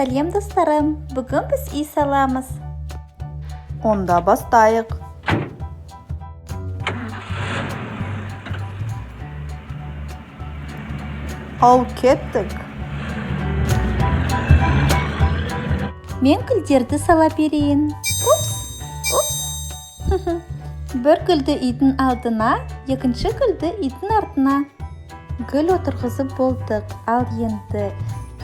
Сәлем достарым, бүгін біз үй саламыз. Онда бастайық. Ал кеттік. Мен гүлдерді сала берейін. Упс. Бір гүлді үйдің алдына, екінші гүлді үйдің артына. Гүл отырғызып болдық, ал енді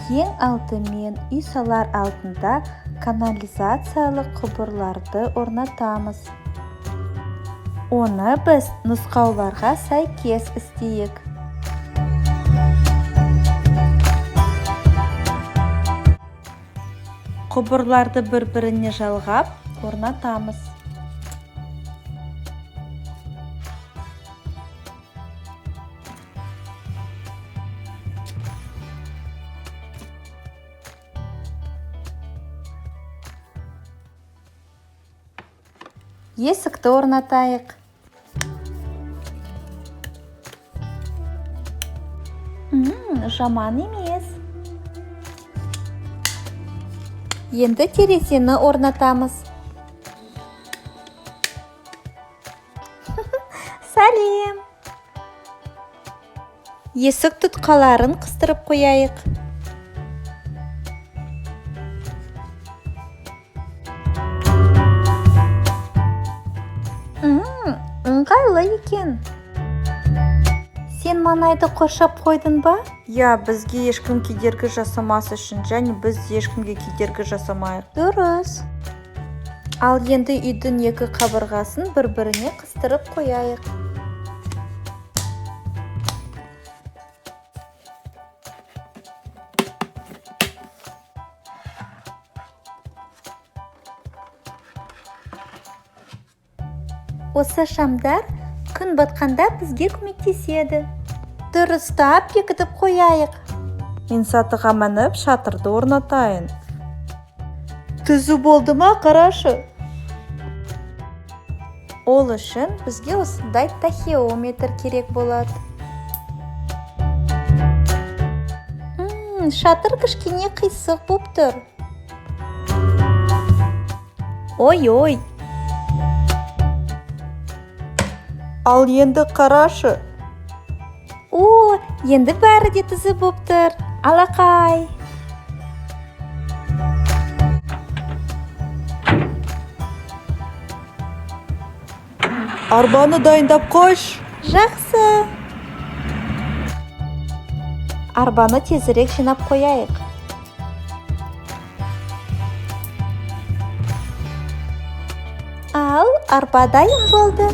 ең алдымен үй салар алдында канализациялық құбырларды орнатамыз. Оны біз нұсқауларға сәйкес істейік. Құбырларды бір-біріне жалғап орнатамыз. Есікті орнатайық. Жаман емес. Енді терезені орнатамыз. Сәлем. Есік тұтқаларын қыстырып қояйық. Ыңғайлы екен. Сен маңайды қоршап қойдың ба? Я, бізге ешкім кедергі жасамас үшін, және біз ешкімге кедергі жасамайық. Дұрыс. Ал енді үйдің екі қабырғасын бір-біріне қыстырып қояйық. Осы шамдар күн батқанда бізге көмектеседі. Дұрыстап бекітіп қояйық. Мен сатыға мініп шатырды орнатайын. Түзу болды ма, қарашы? Ол үшін бізге осындай тахеометр керек болады. Шатыр кішкене қисық болып тұр. Ой. Ал енді қарашы. Енді бәрі де түзу болып тұр. Алақай. Арбаны дайындап қойш. Жақсы. Арбаны тезірек жинап қояйық. Ал арба дайын болды.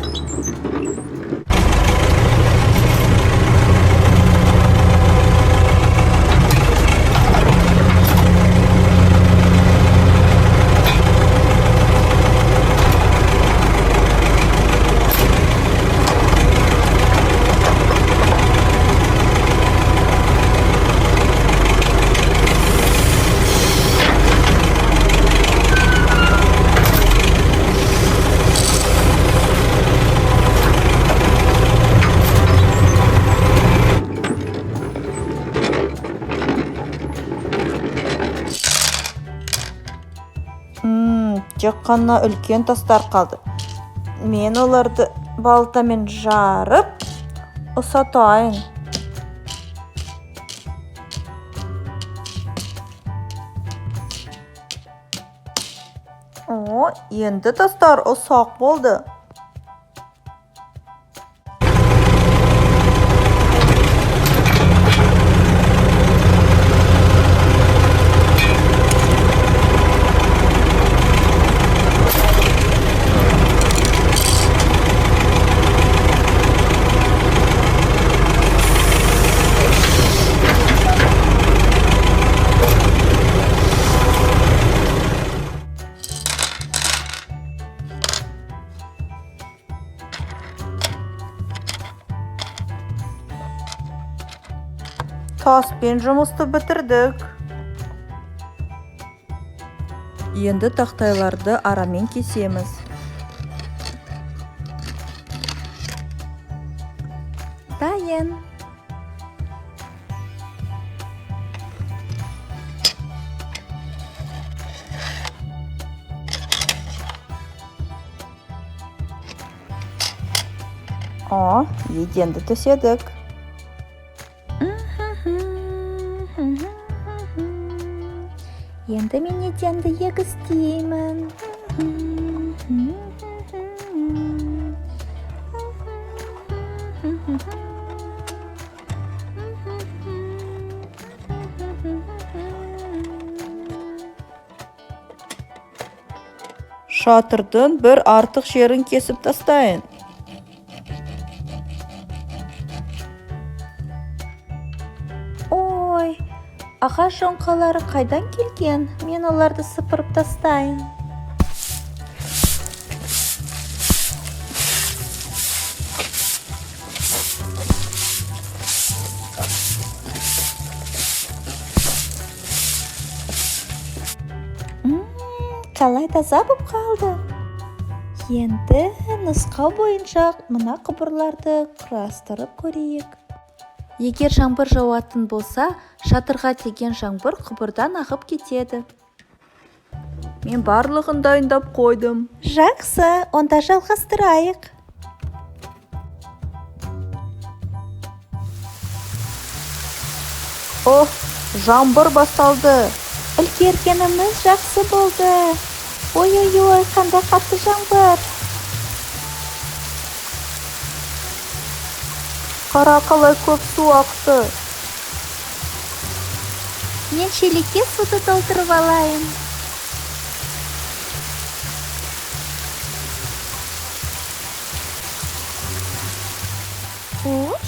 Тек қана үлкен тастар қалды. Мен оларды балтамен жарып, ұсатайын. Енді тастар ұсақ болды. Таспен жұмысты бітірдік. Енді тақтайларды арамен кесеміз. Дайын. еденді төседік. Енді мен еденді егістеймін. Шатырдың бір артық жерін кесіп тастайын. Ой, ағаш жоңқалары қайдан келген? Мен оларды сыпырып тастайын. Қалай таза болып қалды. Енді нұсқау бойынша мына құбырларды құрастырып көрейік. Егер жаңбыр жауатын болса, шатырға тиген жаңбыр құбырдан ағып кетеді. Мен барлығын дайындап қойдым. Жақсы, онда жалғастырайық. Жаңбыр басталды. Үлгергеніміз жақсы болды. Ой, қандай қатты жаңбыр. Қара, қалай көп су ақты. Мен шелекке суды толтырып алайын.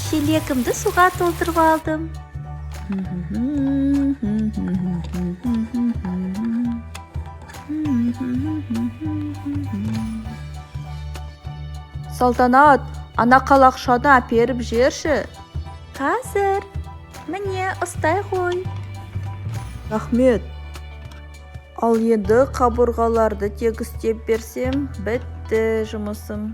Шелегімді суға толтырып алдым. Салтанат, ана қалақшаны әперіп жерші. Қазір. Міне, ұстай ғой. Рахмет. Ал енді қабырғаларды тегістеп берсем, бітті жұмысым.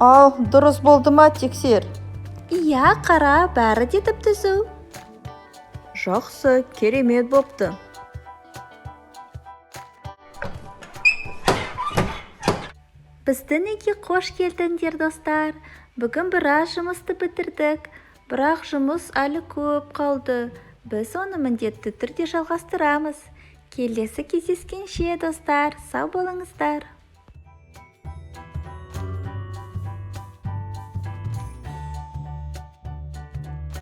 Ал, дұрыс болды ма, тексер? Иә, қара, бәрі де түзу. Жақсы, керемет бопты. Біздің үйге қош келдіңдер, достар. Бүгін біраз жұмысты бітірдік, бірақ жұмыс әлі көп қалды. Біз оны міндетті түрде жалғастырамыз. Келесі кездескенше, достар, сау болыңыздар.